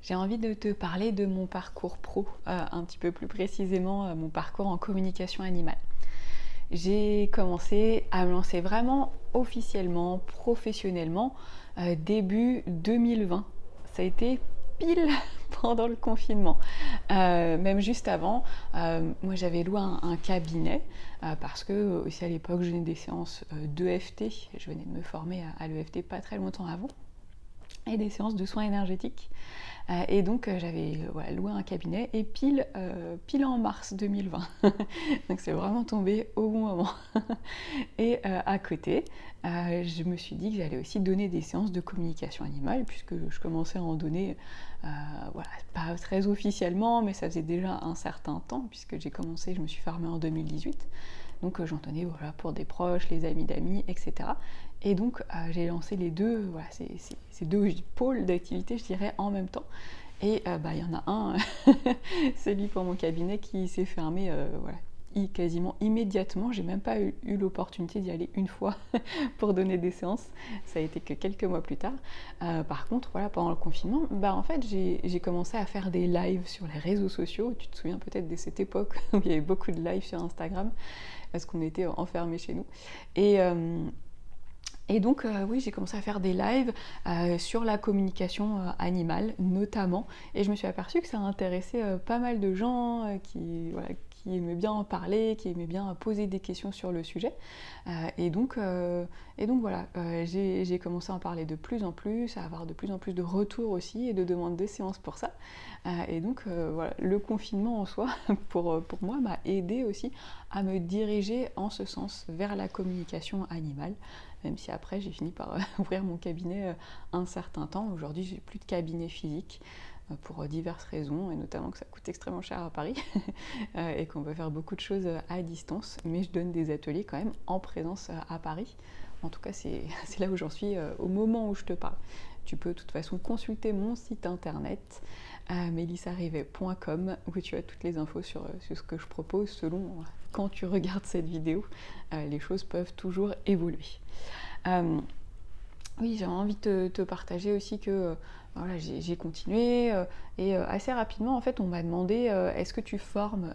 J'ai envie de te parler de mon parcours pro, un petit peu plus précisément mon parcours en communication animale. J'ai commencé à me lancer vraiment officiellement, professionnellement, début 2020. Ça a été pile pendant le confinement. Même juste avant, moi j'avais loué un cabinet parce que aussi à l'époque je venais des séances d'EFT, je venais de me former à l'EFT pas très longtemps avant, et des séances de soins énergétiques. Et donc j'avais voilà, loué un cabinet et pile en mars 2020. Donc c'est vraiment tombé au bon moment. Et à côté, je me suis dit que j'allais aussi donner des séances de communication animale, puisque je commençais à en donner, voilà, pas très officiellement, mais ça faisait déjà un certain temps, puisque j'ai commencé, je me suis formée en 2018. Donc j'en donnais voilà, pour des proches, les amis d'amis, etc. Et donc j'ai lancé les deux, voilà, ces deux pôles d'activité, je dirais, en même temps. Et y en a un, celui pour mon cabinet, qui s'est fermé voilà, quasiment immédiatement. J'ai même pas eu l'opportunité d'y aller une fois pour donner des séances. Ça a été que quelques mois plus tard. Par contre, voilà, pendant le confinement, en fait, j'ai commencé à faire des lives sur les réseaux sociaux. Tu te souviens peut-être de cette époque où il y avait beaucoup de lives sur Instagram parce qu'on était enfermés chez nous. Et, euh, et donc, oui, j'ai commencé à faire des lives sur la communication animale, notamment. Et je me suis aperçue que ça intéressait pas mal de gens voilà, qui aimaient bien en parler, qui aimaient bien poser des questions sur le sujet. Et donc voilà, j'ai commencé à en parler de plus en plus, à avoir de plus en plus de retours aussi et de demandes de séances pour ça. Et donc voilà, le confinement en soi, pour moi, m'a aidé aussi à me diriger en ce sens vers la communication animale, même si après j'ai fini par ouvrir mon cabinet un certain temps. Aujourd'hui, j'ai plus de cabinet physique pour diverses raisons, et notamment que ça coûte extrêmement cher à Paris et qu'on peut faire beaucoup de choses à distance, mais je donne des ateliers quand même en présence à Paris. En tout cas, c'est là où j'en suis au moment où je te parle. Tu peux de toute façon consulter mon site internet melissarivet.com, où tu as toutes les infos sur ce que je propose selon quand tu regardes cette vidéo. Les choses peuvent toujours évoluer. Oui, j'avais envie de te partager aussi que voilà, j'ai continué et assez rapidement, en fait, on m'a demandé est-ce que tu formes,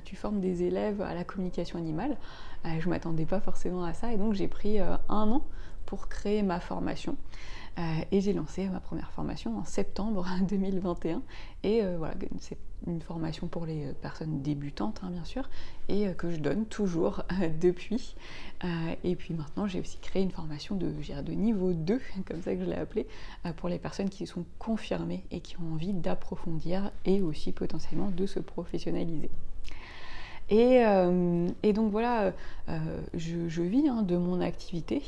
tu formes des élèves à la communication animale. Je ne m'attendais pas forcément à ça, et donc j'ai pris un an pour créer ma formation. Et j'ai lancé ma première formation en septembre 2021. Et voilà, c'est une formation pour les personnes débutantes, hein, bien sûr, et que je donne toujours depuis. Et puis maintenant, j'ai aussi créé une formation de niveau 2, comme ça que je l'ai appelée, pour les personnes qui sont confirmées et qui ont envie d'approfondir et aussi potentiellement de se professionnaliser. Et donc voilà, je vis hein, de mon activité.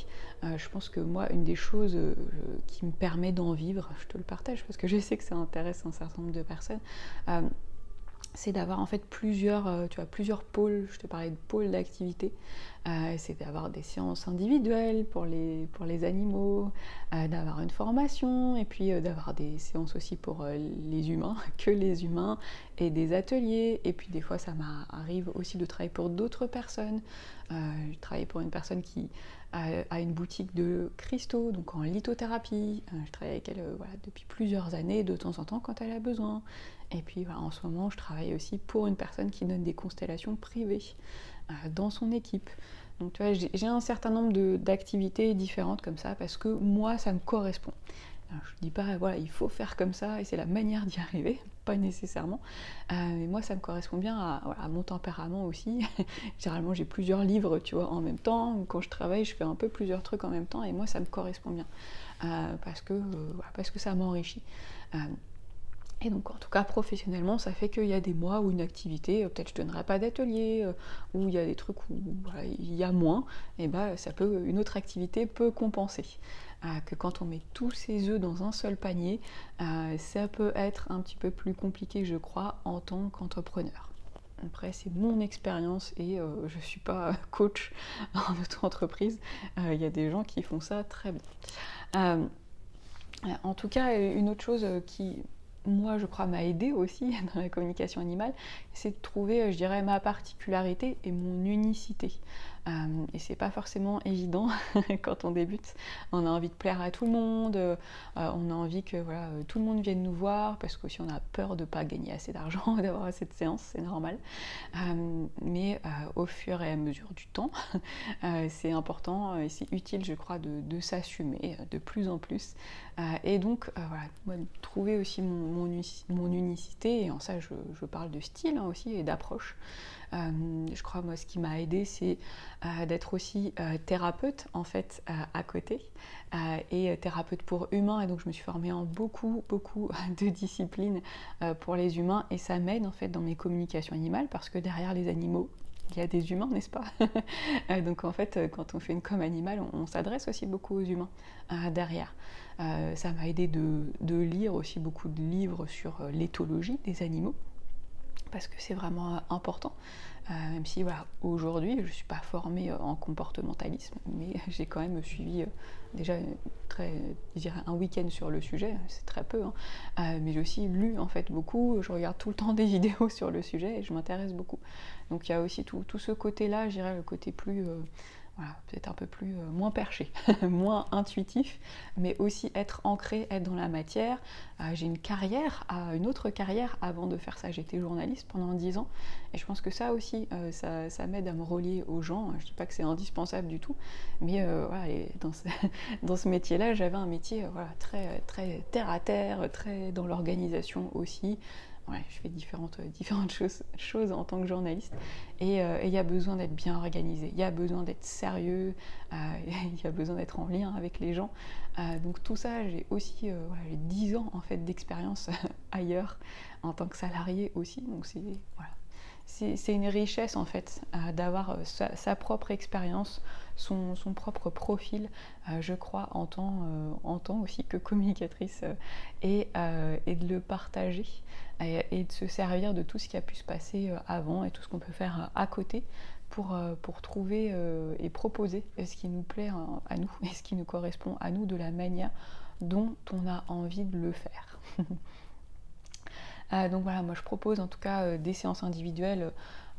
Je pense que moi, une des choses qui me permet d'en vivre, je te le partage parce que je sais que ça intéresse un certain nombre de personnes, c'est d'avoir en fait plusieurs pôles. Je te parlais de pôles d'activité. C'est d'avoir des séances individuelles pour les animaux, d'avoir une formation, et puis d'avoir des séances aussi pour les humains, que les humains, et des ateliers. Et puis des fois, ça m'arrive aussi de travailler pour d'autres personnes. Je travaille pour une personne qui a une boutique de cristaux, donc en lithothérapie. Je travaille avec elle voilà, depuis plusieurs années, de temps en temps quand elle a besoin. Et puis voilà, en ce moment, je travaille aussi pour une personne qui donne des constellations privées dans son équipe. Donc tu vois, j'ai un certain nombre d'activités différentes comme ça parce que moi, ça me correspond. Alors, je ne dis pas, voilà, il faut faire comme ça et c'est la manière d'y arriver, pas nécessairement. Mais moi, ça me correspond bien à mon tempérament aussi. Généralement, j'ai plusieurs livres, tu vois, en même temps. Quand je travaille, je fais un peu plusieurs trucs en même temps et moi, ça me correspond bien parce que ça m'enrichit. Et donc, en tout cas, professionnellement, ça fait qu'il y a des mois où une activité, peut-être je ne donnerai pas d'atelier, où il y a des trucs où voilà, il y a moins, et une autre activité peut compenser. Que quand on met tous ses œufs dans un seul panier, ça peut être un petit peu plus compliqué, je crois, en tant qu'entrepreneur. Après, c'est mon expérience et je ne suis pas coach en auto-entreprise. Il y a des gens qui font ça très bien. En tout cas, une autre chose qui, moi, je crois, m'a aidée aussi dans la communication animale, c'est de trouver, je dirais, ma particularité et mon unicité. Et c'est pas forcément évident quand on débute. On a envie de plaire à tout le monde, on a envie que voilà, tout le monde vienne nous voir, parce qu'aussi on a peur de ne pas gagner assez d'argent, d'avoir assez de séances, c'est normal. Mais au fur et à mesure du temps, c'est important et c'est utile, je crois, de s'assumer de plus en plus. Et donc, voilà, moi, trouver aussi mon unicité, et en ça, je parle de style aussi et d'approche. Je crois, moi, ce qui m'a aidée, c'est d'être aussi thérapeute, en fait, à côté, et thérapeute pour humains. Et donc, je me suis formée en beaucoup de disciplines pour les humains, et ça m'aide, en fait, dans mes communications animales, parce que derrière les animaux, il y a des humains, n'est-ce pas? Donc en fait, quand on fait une com animale, on s'adresse aussi beaucoup aux humains derrière. Ça m'a aidé de lire aussi beaucoup de livres sur l'éthologie des animaux, parce que c'est vraiment important. Même si voilà, aujourd'hui, je ne suis pas formée en comportementalisme, mais j'ai quand même suivi déjà je dirais un week-end sur le sujet, c'est très peu, hein. Mais j'ai aussi lu en fait beaucoup, je regarde tout le temps des vidéos sur le sujet et je m'intéresse beaucoup. Donc il y a aussi tout ce côté-là, je dirais le côté plus voilà, peut-être un peu plus moins perché, moins intuitif, mais aussi être ancré, être dans la matière. J'ai une autre carrière avant de faire ça. J'étais journaliste pendant 10 ans, et je pense que ça aussi, ça m'aide à me relier aux gens. Je ne dis pas que c'est indispensable du tout, mais voilà, dans ce métier-là, j'avais un métier voilà, très terre à terre, très dans l'organisation aussi. Ouais, je fais différentes choses en tant que journaliste, et il y a besoin d'être bien organisé, il y a besoin d'être sérieux, il y a besoin d'être en lien avec les gens. Donc tout ça, j'ai aussi voilà, j'ai 10 ans en fait d'expérience ailleurs en tant que salarié aussi. Donc voilà, c'est une richesse en fait d'avoir sa propre expérience, son propre profil, je crois, en tant aussi que communicatrice, et de le partager, et de se servir de tout ce qui a pu se passer avant et tout ce qu'on peut faire à côté pour trouver et proposer ce qui nous plaît à nous et ce qui nous correspond à nous de la manière dont on a envie de le faire. Donc voilà, moi je propose en tout cas des séances individuelles.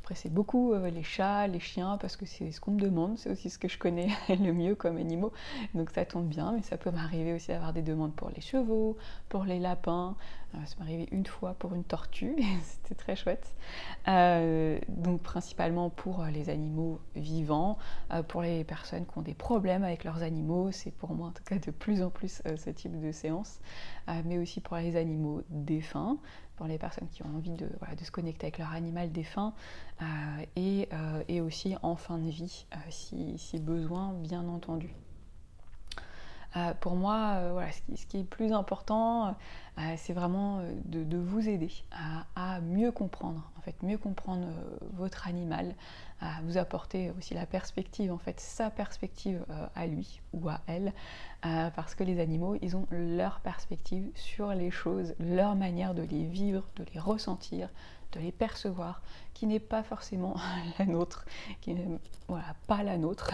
Après c'est beaucoup les chats, les chiens, parce que c'est ce qu'on me demande, c'est aussi ce que je connais le mieux comme animaux, donc ça tombe bien. Mais ça peut m'arriver aussi d'avoir des demandes pour les chevaux, pour les lapins. Ça m'est arrivé une fois pour une tortue, c'était très chouette. Donc principalement pour les animaux vivants, pour les personnes qui ont des problèmes avec leurs animaux, c'est pour moi en tout cas de plus en plus ce type de séance, mais aussi pour les animaux défunts, pour les personnes qui ont envie de se connecter avec leur animal défunt, et aussi en fin de vie, si besoin, bien entendu. Pour moi, voilà, ce qui est plus important, c'est vraiment de vous aider à mieux comprendre, en fait, mieux comprendre votre animal, à vous apporter aussi la perspective, en fait, sa perspective à lui ou à elle, parce que les animaux, ils ont leur perspective sur les choses, leur manière de les vivre, de les ressentir, de les percevoir, qui n'est pas forcément la nôtre, qui n'est pas la nôtre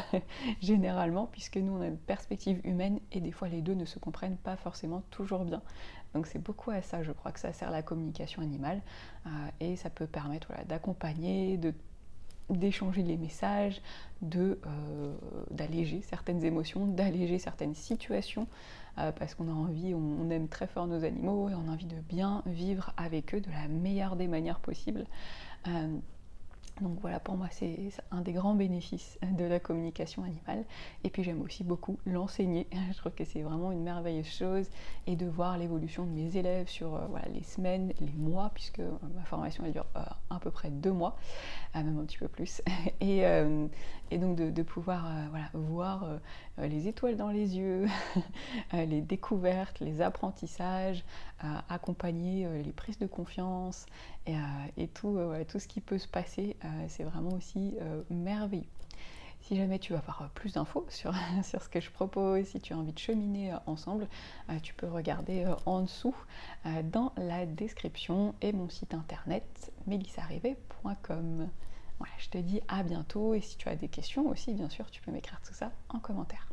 généralement, puisque nous on a une perspective humaine et des fois les deux ne se comprennent pas forcément toujours bien. Donc c'est beaucoup à ça, je crois, que ça sert la communication animale, et ça peut permettre d'accompagner, d'échanger les messages, d'alléger certaines émotions, d'alléger certaines situations, parce qu'on a envie, on aime très fort nos animaux et on a envie de bien vivre avec eux de la meilleure des manières possibles. Donc voilà, pour moi c'est un des grands bénéfices de la communication animale. Et puis j'aime aussi beaucoup l'enseigner, je trouve que c'est vraiment une merveilleuse chose, et de voir l'évolution de mes élèves sur les semaines, les mois, puisque ma formation elle dure à peu près 2 mois, même un petit peu plus, et donc de pouvoir voir les étoiles dans les yeux, les découvertes, les apprentissages, accompagner les prises de confiance, et tout ce qui peut se passer, c'est vraiment aussi merveilleux. Si jamais tu veux avoir plus d'infos sur ce que je propose, si tu as envie de cheminer ensemble, tu peux regarder en dessous dans la description, et mon site internet melissarivet.com. Voilà, je te dis à bientôt, et si tu as des questions aussi, bien sûr, tu peux m'écrire tout ça en commentaire.